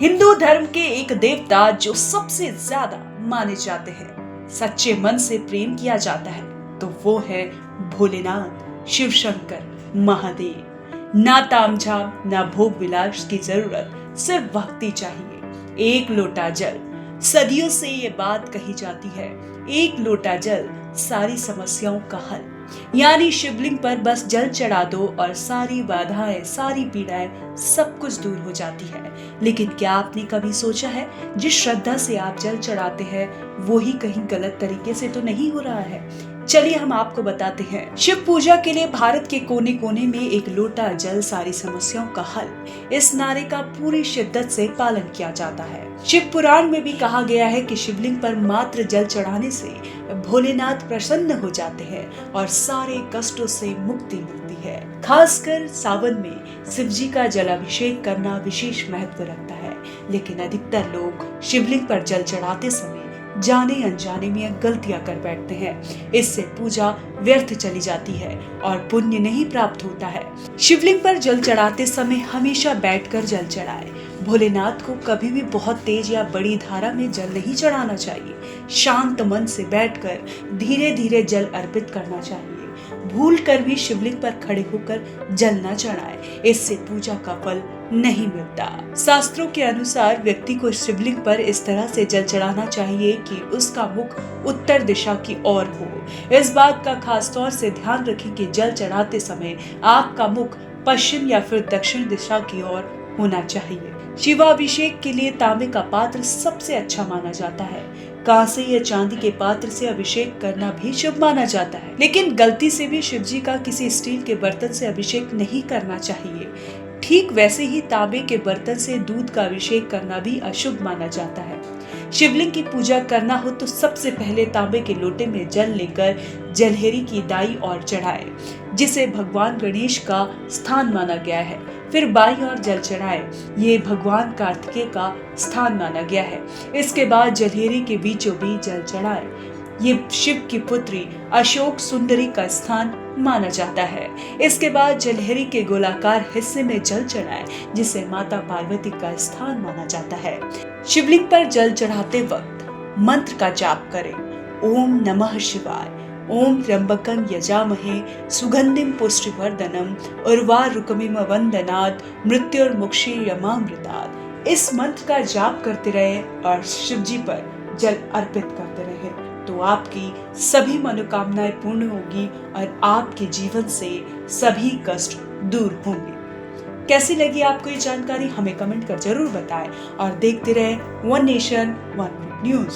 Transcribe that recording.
हिंदू धर्म के एक देवता जो सबसे ज्यादा माने जाते हैं, सच्चे मन से प्रेम किया जाता है, तो वो है भोलेनाथ, शिव शंकर, महादेव। ना तामझाम ना भोग विलास की जरूरत, सिर्फ भक्ति चाहिए। एक लोटा जल। सदियों से ये बात कही जाती है, एक लोटा जल सारी समस्याओं का हल। यानी शिवलिंग पर बस जल चढ़ा दो और सारी बाधाएं, सारी पीड़ाएं, सब कुछ दूर हो जाती है। लेकिन क्या आपने कभी सोचा है, जिस श्रद्धा से आप जल चढ़ाते हैं वो ही कहीं गलत तरीके से तो नहीं हो रहा है? चलिए हम आपको बताते हैं। शिव पूजा के लिए भारत के कोने कोने में एक लोटा जल सारी समस्याओं का हल, इस नारे का पूरी शिद्दत से पालन किया जाता है। शिव पुराण में भी कहा गया है कि शिवलिंग पर मात्र जल चढ़ाने से भोलेनाथ प्रसन्न हो जाते हैं और सारे कष्टों से मुक्ति मिलती है। खासकर सावन में शिव जी का जलाभिषेक करना विशेष महत्व रखता है। लेकिन अधिकतर लोग शिवलिंग पर जल चढ़ाते समय जाने अनजाने में गलतियां कर बैठते हैं। इससे पूजा व्यर्थ चली जाती है और पुण्य नहीं प्राप्त होता है। शिवलिंग पर जल चढ़ाते समय हमेशा बैठकर जल चढ़ाएं। भोलेनाथ को कभी भी बहुत तेज या बड़ी धारा में जल नहीं चढ़ाना चाहिए। शांत मन से बैठकर धीरे धीरे जल अर्पित करना चाहिए। भूल कर भी शिवलिंग पर खड़े होकर जल न चढ़ाएं, इससे पूजा का फल नहीं मिलता। शास्त्रों के अनुसार व्यक्ति को शिवलिंग पर इस तरह से जल चढ़ाना चाहिए कि उसका मुख उत्तर दिशा की ओर हो। इस बात का खास तौर से ध्यान रखें कि जल चढ़ाते समय आपका मुख पश्चिम या फिर दक्षिण दिशा की ओर होना चाहिए। शिवाभिषेक के लिए तांबे का पात्र सबसे अच्छा माना जाता है। कांसे या चांदी के पात्र से अभिषेक करना भी शुभ माना जाता है, लेकिन गलती से भी शिव जी का किसी स्टील के बर्तन से अभिषेक नहीं करना चाहिए। ठीक वैसे ही तांबे के बर्तन से दूध का अभिषेक करना भी अशुभ माना जाता है। शिवलिंग की पूजा करना हो तो सबसे पहले तांबे के लोटे में जल लेकर जलहरी की दाई ओर चढ़ाएं, जिसे भगवान गणेश का स्थान माना गया है। फिर बाईं ओर जल चढ़ाएं, ये भगवान कार्तिकेय का स्थान माना गया है। इसके बाद जलहरी के बीचों बीच जल चढ़ाएं, ये शिव की पुत्री अशोक सुंदरी का स्थान माना जाता है। इसके बाद जलहरी के गोलाकार हिस्से में जल चढ़ाएं, जिसे माता पार्वती का स्थान माना जाता है। शिवलिंग पर जल चढ़ाते वक्त मंत्र का जाप करें। ओम नमः शिवाय, ओम त्र्यंबकं यजामहे सुगंधिं पुष्टिवर्धनम् उर्वारुकमिव वंदनात् मृत्युर्मुक्षीयमामृतात्। इस मंत्र का जाप करते रहे और शिव जी पर जल अर्पित करते रहे, तो आपकी सभी मनोकामनाएं पूर्ण होगी और आपके जीवन से सभी कष्ट दूर होंगे। कैसी लगी आपको ये जानकारी, हमें कमेंट कर जरूर बताएं और देखते रहें वन नेशन वन न्यूज।